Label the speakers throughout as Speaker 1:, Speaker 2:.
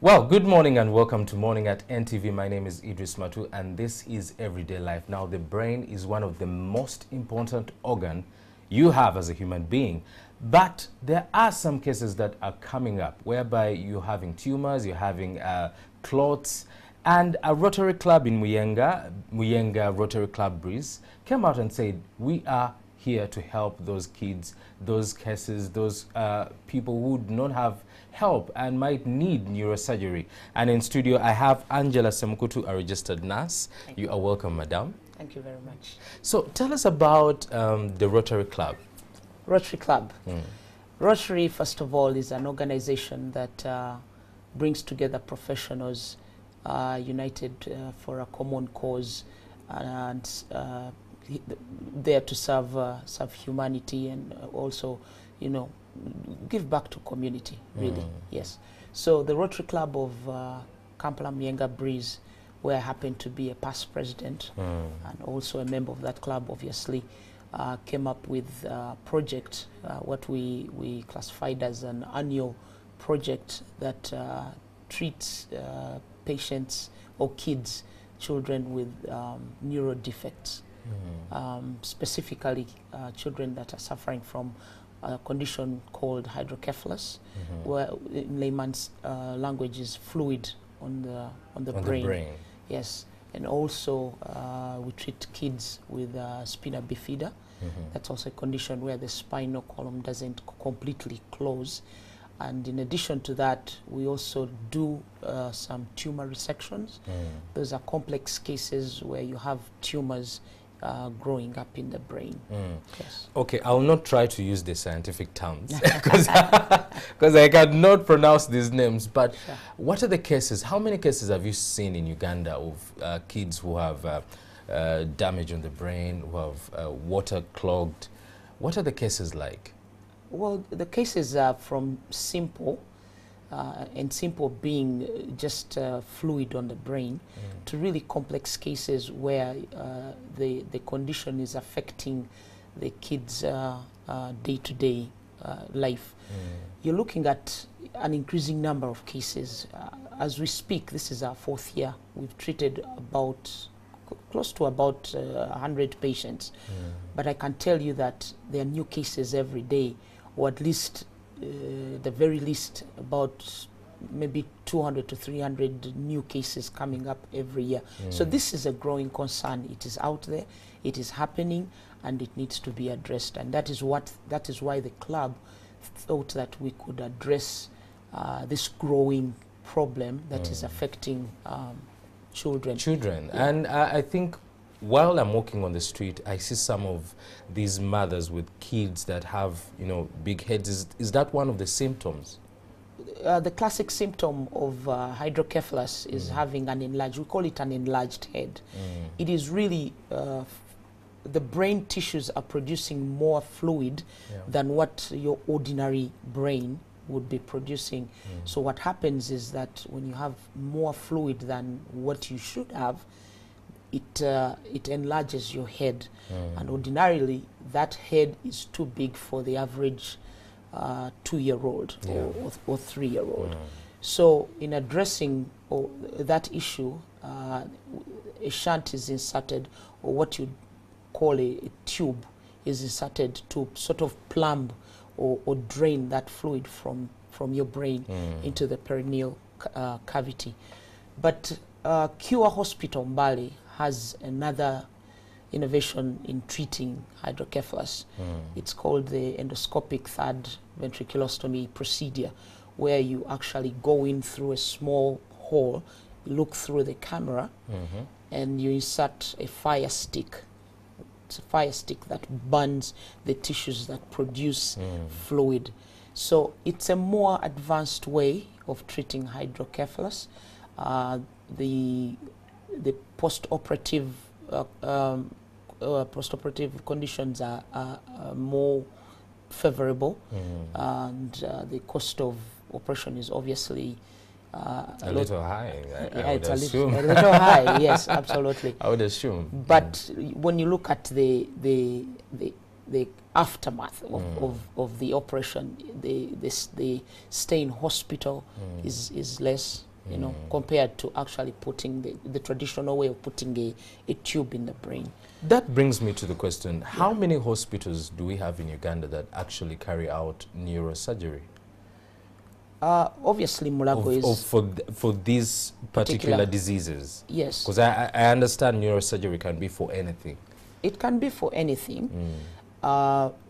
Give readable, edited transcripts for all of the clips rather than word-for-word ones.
Speaker 1: Well, good morning and welcome to Morning at NTV. My name is Idris Matu and this is Everyday Life. Now, the brain is one of the most important organ you have as a human being. But there are some cases that are coming up whereby you're having tumors, you're having clots, and a Rotary Club in Muyenga Rotary Club Breeze, came out and said, we are here to help those kids, those cases, those people who do not have help and might need neurosurgery. And in studio, I have Angela Semkutu, a registered nurse. You are welcome, madam.
Speaker 2: Thank you very much.
Speaker 1: So tell us about the Rotary Club.
Speaker 2: Rotary Club. Rotary, first of all, is an organization that brings together professionals united for a common cause and there to serve humanity and also, you know, give back to community, really. Yes. So the Rotary Club of Kampala Muyenga Breeze, where I happen to be a past president and also a member of that club, obviously, came up with a project, what we classified as an annual project that treats patients or kids, children with neuro defects. Specifically children that are suffering from a condition called hydrocephalus, where in layman's language is fluid on the brain. Yes, and also we treat kids with spina bifida. That's also a condition where the spinal column doesn't completely close. And in addition to that, we also do some tumor resections. Those are complex cases where you have tumors growing up in the brain. Yes.
Speaker 1: Okay, I'll not try to use the scientific terms because I cannot pronounce these names, but
Speaker 2: Sure.
Speaker 1: What are the cases? How many cases have you seen in Uganda of kids who have damage on the brain, who have water clogged? What are the cases like?
Speaker 2: Well, the cases are from simple, and simple being just fluid on the brain, to really complex cases where the condition is affecting the kids' day-to-day life. You're looking at an increasing number of cases. As we speak, this is our 4th year. We've treated close to about 100 patients. But I can tell you that there are new cases every day, or at least the very least about maybe 200 to 300 new cases coming up every year. So this is a growing concern. It is out there, it is happening, and it needs to be addressed. And that is why the club thought that we could address this growing problem that is affecting children.
Speaker 1: Yeah. And I think while I'm walking on the street, I see some of these mothers with kids that have, you know, big heads. Is that one of the symptoms?
Speaker 2: The classic symptom of hydrocephalus is having an enlarged, we call it an enlarged head. It is really, the brain tissues are producing more fluid than what your ordinary brain would be producing. So what happens is that when you have more fluid than what you should have, it enlarges your head, and ordinarily that head is too big for the average 2-year-old or 3-year-old. So in addressing that issue, a shunt is inserted, or what you call a tube is inserted to sort of plumb or drain that fluid from your brain into the perineal cavity. But Cure Hospital Mbale has another innovation in treating hydrocephalus. It's called the endoscopic third ventriculostomy procedure, where you actually go in through a small hole, look through the camera, and you insert a fire stick. It's a fire stick that burns the tissues that produce fluid. So it's a more advanced way of treating hydrocephalus. The post-operative conditions are more favorable, and the cost of operation is obviously
Speaker 1: a little high.
Speaker 2: It's a little high. Yes, absolutely.
Speaker 1: I would assume.
Speaker 2: But when you look at the aftermath of the operation, the stay in hospital is less. you know, compared to actually putting the traditional way of putting a tube in the brain.
Speaker 1: That brings me to the question, how many hospitals do we have in Uganda that actually carry out neurosurgery?
Speaker 2: Obviously, Mulago is...
Speaker 1: For these particular diseases?
Speaker 2: Yes.
Speaker 1: Because I understand neurosurgery can be for anything.
Speaker 2: It can be for anything.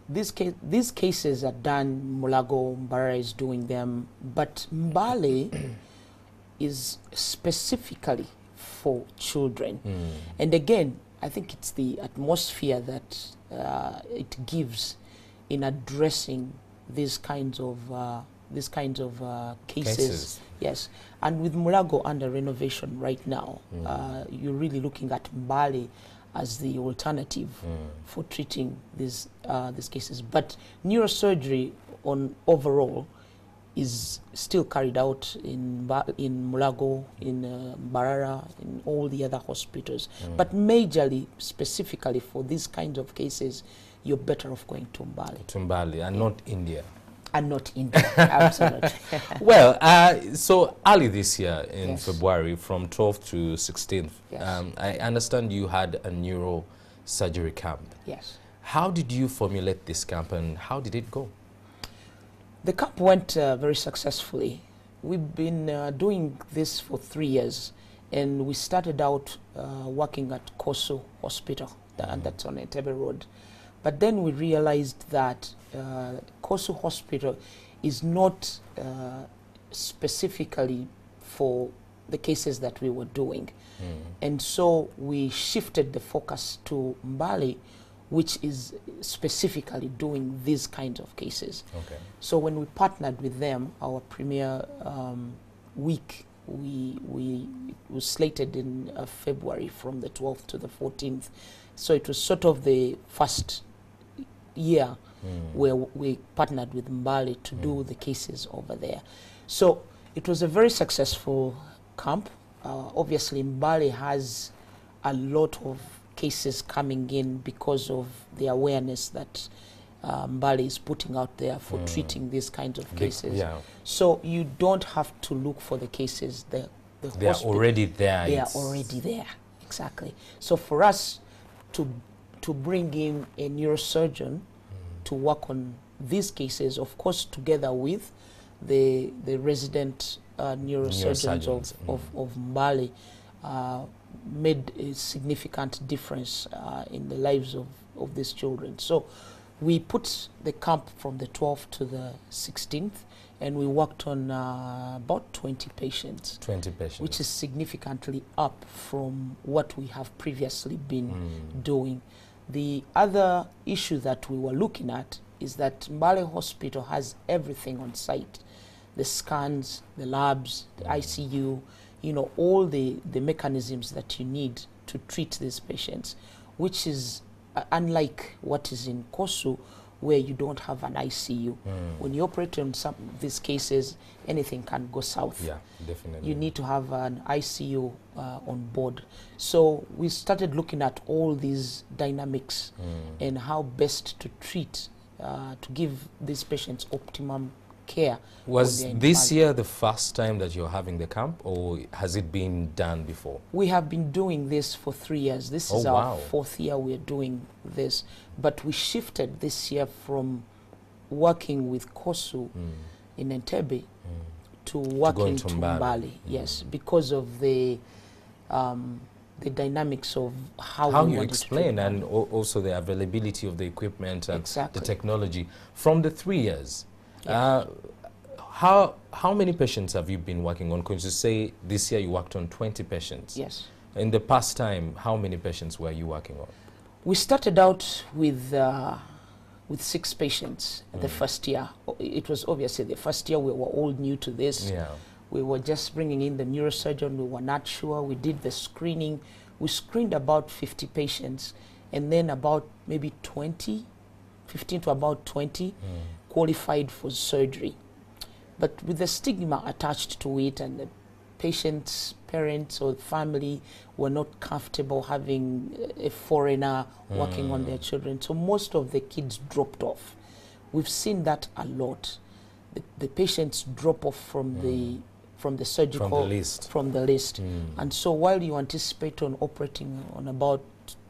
Speaker 2: These cases are done, Mulago, Mbarara is doing them, but Mbale is specifically for children. And again, I think it's the atmosphere that it gives in addressing these kinds of cases. Yes, and with Mulago under renovation right now, you're really looking at Mbale as the alternative for treating these cases. But neurosurgery on overall is still carried out in Mulago, in Mbarara, in all the other hospitals. But majorly, specifically for these kinds of cases, you're better off going to Mbale.
Speaker 1: To Mbale, and not India.
Speaker 2: And not India, absolutely.
Speaker 1: Well, so early this year in February, from 12th to 16th, I understand you had a neurosurgery camp.
Speaker 2: Yes.
Speaker 1: How did you formulate this camp and how did it go?
Speaker 2: The camp went very successfully. We've been doing this for 3 years, and we started out working at Kosu Hospital, and that's on Entebbe Road. But then we realized that Kosu Hospital is not specifically for the cases that we were doing. And so we shifted the focus to Mbale, which is specifically doing these kinds of cases. Okay. So when we partnered with them, our premier week, it was slated in February from the 12th to the 14th. So it was sort of the first year where we partnered with Mbale to do the cases over there. So it was a very successful camp. Obviously, Mbale has a lot of cases coming in because of the awareness that Mbale is putting out there for treating these kinds of cases. So you don't have to look for the cases. They are already there. They are already there, exactly. So for us to bring in a neurosurgeon to work on these cases, of course, together with the resident neurosurgeons of Mbale, made a significant difference in the lives of these children. So we put the camp from the 12th to the 16th, and we worked on about 20 patients. 20 patients. Which is significantly up from what we have previously been doing. The other issue that we were looking at is that Mbale Hospital has everything on site. The scans, the labs, the ICU, you know, all the mechanisms that you need to treat these patients, which is unlike what is in Kosu, where you don't have an ICU. When you operate on some of these cases, anything can go south. Yeah, definitely. You need to have an ICU on board. So we started looking at all these dynamics and how best to treat, to give these patients optimum care. Was this year the first time that you're having the camp, or has it been done before? We have been doing this for 3 years. This is our 4th year we're doing this. But we shifted this year from working with Kosu in Entebbe to working to Mbale. Yes, because of the dynamics of how you explain, and also the availability of the equipment and the technology. From the 3 years, how many patients have you been working on? Because you say this year you worked on 20 patients. Yes. In the past time, how many patients were you working on? We started out with 6 patients the first year. It was obviously the first year we were all new to this. Yeah. We were just bringing in the neurosurgeon. We were not sure. We did the screening. We screened about 50 patients, and then about maybe 15 to about 20 qualified for surgery. But with the stigma attached to it, and the patient's parents or family were not comfortable having a foreigner working on their children, so most of the kids dropped off. We've seen that a lot. The patients drop off from the from the surgical
Speaker 1: from the list.
Speaker 2: And so while you anticipate on operating on about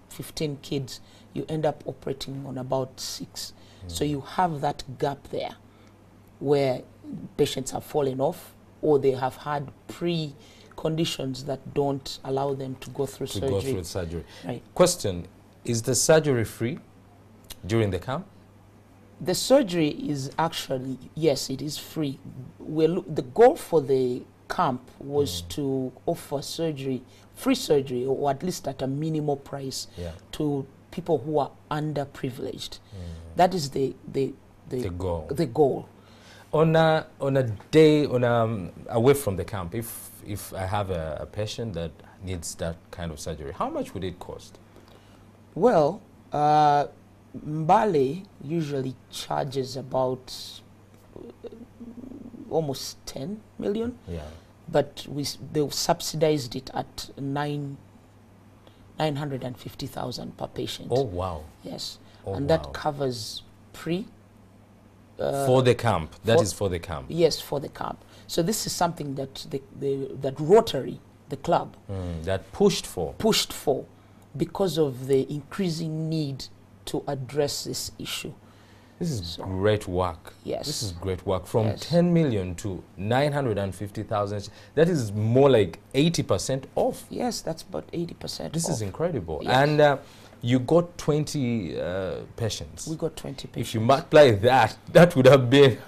Speaker 2: 15 kids, you end up operating on about 6. So you have that gap there where patients have fallen off, or they have had pre-conditions that don't allow them to go through surgery. Right.
Speaker 1: Question, is the surgery free during the camp?
Speaker 2: The surgery is actually, yes, it is free. The goal for the camp was to offer surgery, free surgery, or at least at a minimal price to people who are underprivileged. That is the
Speaker 1: goal.
Speaker 2: The goal.
Speaker 1: On a day, away from the camp, if I have a patient that needs that kind of surgery, how much would it cost?
Speaker 2: Well, Mbale usually charges about almost 10 million.
Speaker 1: Yeah.
Speaker 2: But they subsidized it at 950,000 per patient.
Speaker 1: Oh wow!
Speaker 2: Yes,
Speaker 1: and
Speaker 2: that covers pre.
Speaker 1: For the camp. That is for the camp.
Speaker 2: Yes, for the camp. So this is something that that Rotary, the club,
Speaker 1: that pushed for
Speaker 2: because of the increasing need to address this issue.
Speaker 1: This is great work.
Speaker 2: Yes.
Speaker 1: This is great work. From 10 million to 950,000. That is more like 80% off.
Speaker 2: Yes, that's about 80%
Speaker 1: This
Speaker 2: off.
Speaker 1: is incredible.
Speaker 2: Yes.
Speaker 1: And you got 20 patients.
Speaker 2: We got 20 patients.
Speaker 1: If you multiply that, that would have been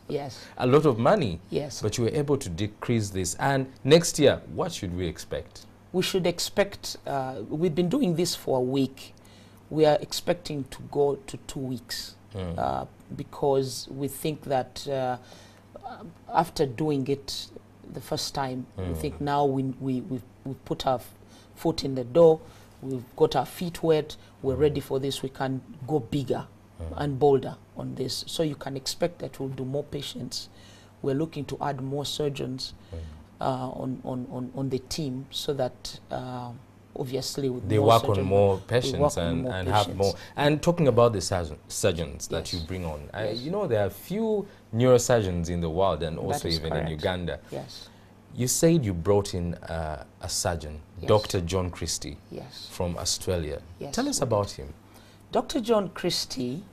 Speaker 2: yes,
Speaker 1: a lot of money.
Speaker 2: Yes.
Speaker 1: But you were able to decrease this. And next year, what should we expect?
Speaker 2: We should expect, we've been doing this for a week. We are expecting to go to 2 weeks. Because we think that after doing it the first time, we think now we've put our foot in the door, we've got our feet wet, we're ready for this, we can go bigger and bolder on this. So you can expect that we'll do more patients. We're looking to add more surgeons on the team so that obviously with
Speaker 1: they work on more patients and have more. And talking about the surgeons that you bring on, you know, there are few neurosurgeons in the world, and also even in Uganda.
Speaker 2: Yes.
Speaker 1: You said you brought in a surgeon, Dr. John Christie, from Australia.
Speaker 2: Yes,
Speaker 1: tell us about him.
Speaker 2: Dr. John Christie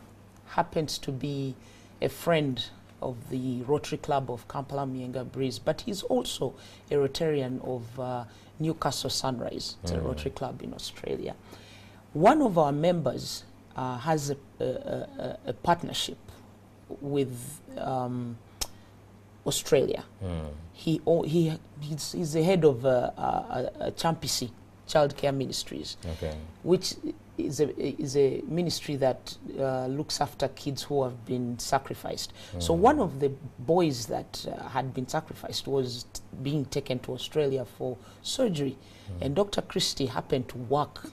Speaker 2: happens to be a friend of the Rotary Club of Kampala Muyenga Breeze, but he's also a Rotarian of Newcastle Sunrise. It's a Rotary Club in Australia. One of our members has a partnership with Australia. He's the head of Champisi Child Care Ministries, which is a ministry that looks after kids who have been sacrificed. So one of the boys that had been sacrificed was being taken to Australia for surgery, and Dr. Christie happened to work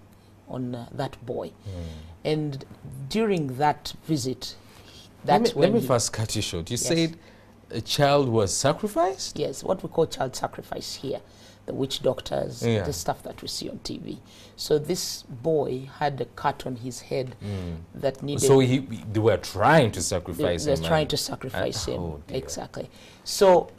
Speaker 2: on that boy. And during that visit, let me
Speaker 1: first cut you short. You said a child was sacrificed?
Speaker 2: Yes, what we call child sacrifice here. The witch doctors, the stuff that we see on TV. So this boy had a cut on his head that needed...
Speaker 1: So they were trying to sacrifice him.
Speaker 2: They were trying to sacrifice him,
Speaker 1: oh dear.
Speaker 2: Exactly. So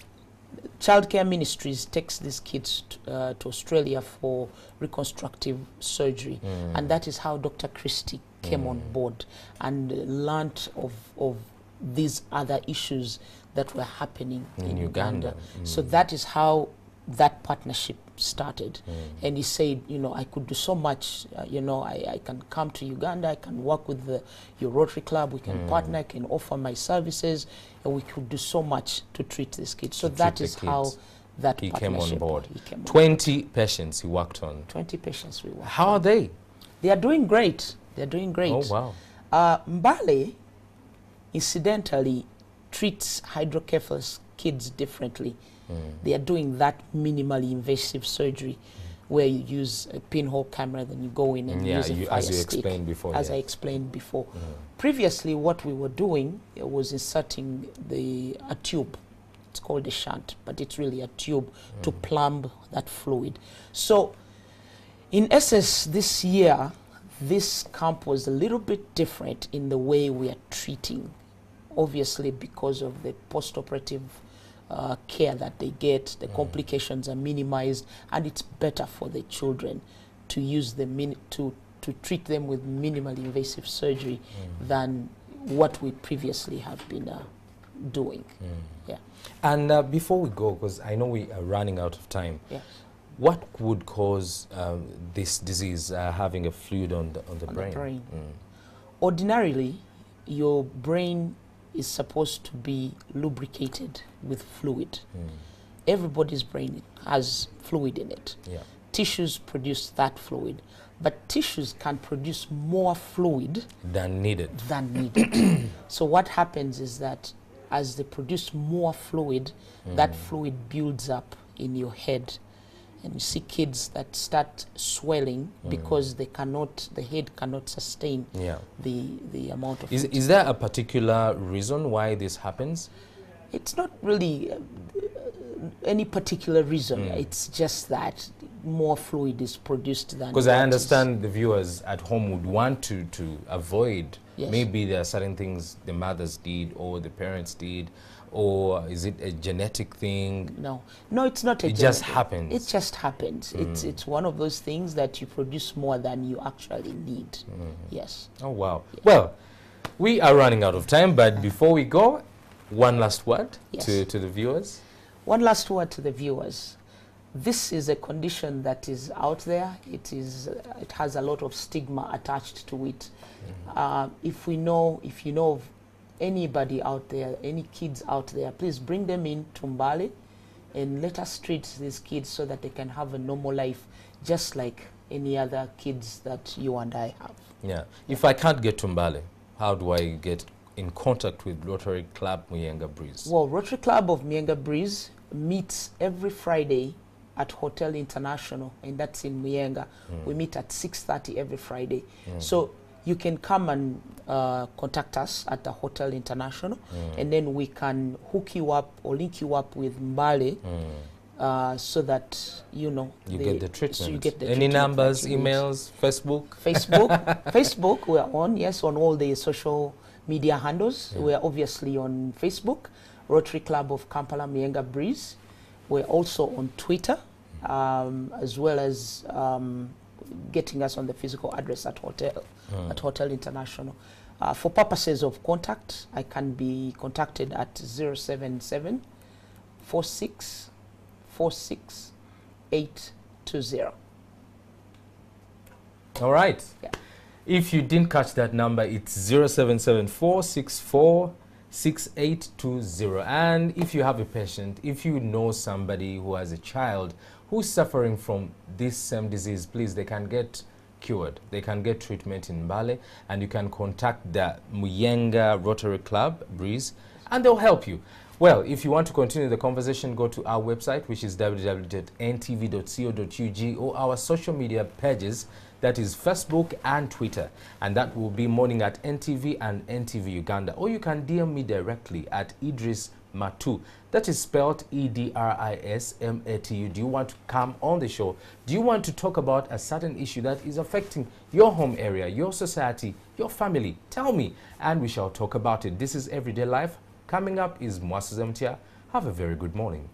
Speaker 2: Child Care Ministries takes these kids to Australia for reconstructive surgery. And that is how Dr. Christie came on board and learnt of these other issues that were happening in Uganda. So that is how that partnership started. And he said, you know, I could do so much, you know, I can come to Uganda, I can work with your Rotary Club, we can partner, I can offer my services, and we could do so much to treat these kids. So that is how that
Speaker 1: he
Speaker 2: partnership
Speaker 1: came on board.
Speaker 2: He came on
Speaker 1: 20 patients he worked on.
Speaker 2: 20 patients we worked on.
Speaker 1: How are they?
Speaker 2: They are doing great. They're doing great.
Speaker 1: Oh, wow.
Speaker 2: Mbale, incidentally, treats hydrocephalus kids differently. They are doing that minimally invasive surgery where you use a pinhole camera, then you go in and use a fire
Speaker 1: as you
Speaker 2: stick,
Speaker 1: explained before.
Speaker 2: as I explained before. Previously, what we were doing was inserting a tube. It's called a shunt, but it's really a tube to plumb that fluid. So, in essence, this year, this camp was a little bit different in the way we are treating, obviously because of the post-operative care that they get, the complications are minimized, and it's better for the children to use the to treat them with minimally invasive surgery than what we previously have been doing. Yeah.
Speaker 1: And before we go, because I know we are running out of time,
Speaker 2: Yes.
Speaker 1: what would cause this disease, having a fluid on the brain?
Speaker 2: Ordinarily, your brain is supposed to be lubricated with fluid. Everybody's brain has fluid in it.
Speaker 1: Yeah.
Speaker 2: Tissues produce that fluid, but tissues can produce more fluid
Speaker 1: Than needed.
Speaker 2: So what happens is that as they produce more fluid, that fluid builds up in your head. And you see kids that start swelling because they cannot, the head cannot sustain the amount of fluid.
Speaker 1: Is there a particular reason why this happens?
Speaker 2: It's not really any particular reason. It's just that more fluid is produced than...
Speaker 1: Because I understand the viewers at home would want to avoid,
Speaker 2: Yes.
Speaker 1: maybe there are certain things the mothers did or the parents did, or is it a genetic thing?
Speaker 2: No, it's not a
Speaker 1: It just happens.
Speaker 2: It just happens. It's one of those things that you produce more than you actually need. Yes.
Speaker 1: Oh, wow.
Speaker 2: Yeah.
Speaker 1: Well, we are running out of time, but before we go, one last word
Speaker 2: Yes.
Speaker 1: to the viewers.
Speaker 2: One last word to the viewers. This is a condition that is out there. It has a lot of stigma attached to it. If you know of anybody out there, any kids out there, please bring them in to Mbale and let us treat these kids so that they can have a normal life just like any other kids that you and I have.
Speaker 1: Yeah. If I can't get to Mbale, how do I get in contact with Rotary Club Muyenga Breeze?
Speaker 2: Well, Rotary Club of Muyenga Breeze meets every Friday at Hotel International, and that's in Muyenga. We meet at 6:30 every Friday. So you can come and contact us at the Hotel International, and then we can hook you up or link you up with Mbale so that you
Speaker 1: get the treatment.
Speaker 2: So you get the
Speaker 1: Any
Speaker 2: treatment
Speaker 1: numbers,
Speaker 2: that you need.
Speaker 1: emails, Facebook?
Speaker 2: Facebook, we're on, yes, on all the social media handles. We're obviously on Facebook, Rotary Club of Kampala Muyenga Breeze. We're also on Twitter, as well as getting us on the physical address at Hotel International. For purposes of contact, I can be contacted at 077 46 46 820.
Speaker 1: All right.
Speaker 2: Yeah.
Speaker 1: If you didn't catch that number, it's 0774646820. And if you have a patient, if you know somebody who has a child who's suffering from this same disease, please, they can get cured. They can get treatment in Mbale, and you can contact the Muyenga Rotary Club Breeze, and they'll help you. Well, if you want to continue the conversation, go to our website, which is www.ntv.co.ug, or our social media pages, that is Facebook and Twitter, and that will be Morning at NTV and NTV Uganda. Or you can DM me directly at Idris Matu. That is spelled EDRISMATU. Do you want to come on the show? Do you want to talk about a certain issue that is affecting your home area, your society, your family? Tell me, and we shall talk about it. This is Everyday Life. Coming up is Mwasuzemtia. Have a very good morning.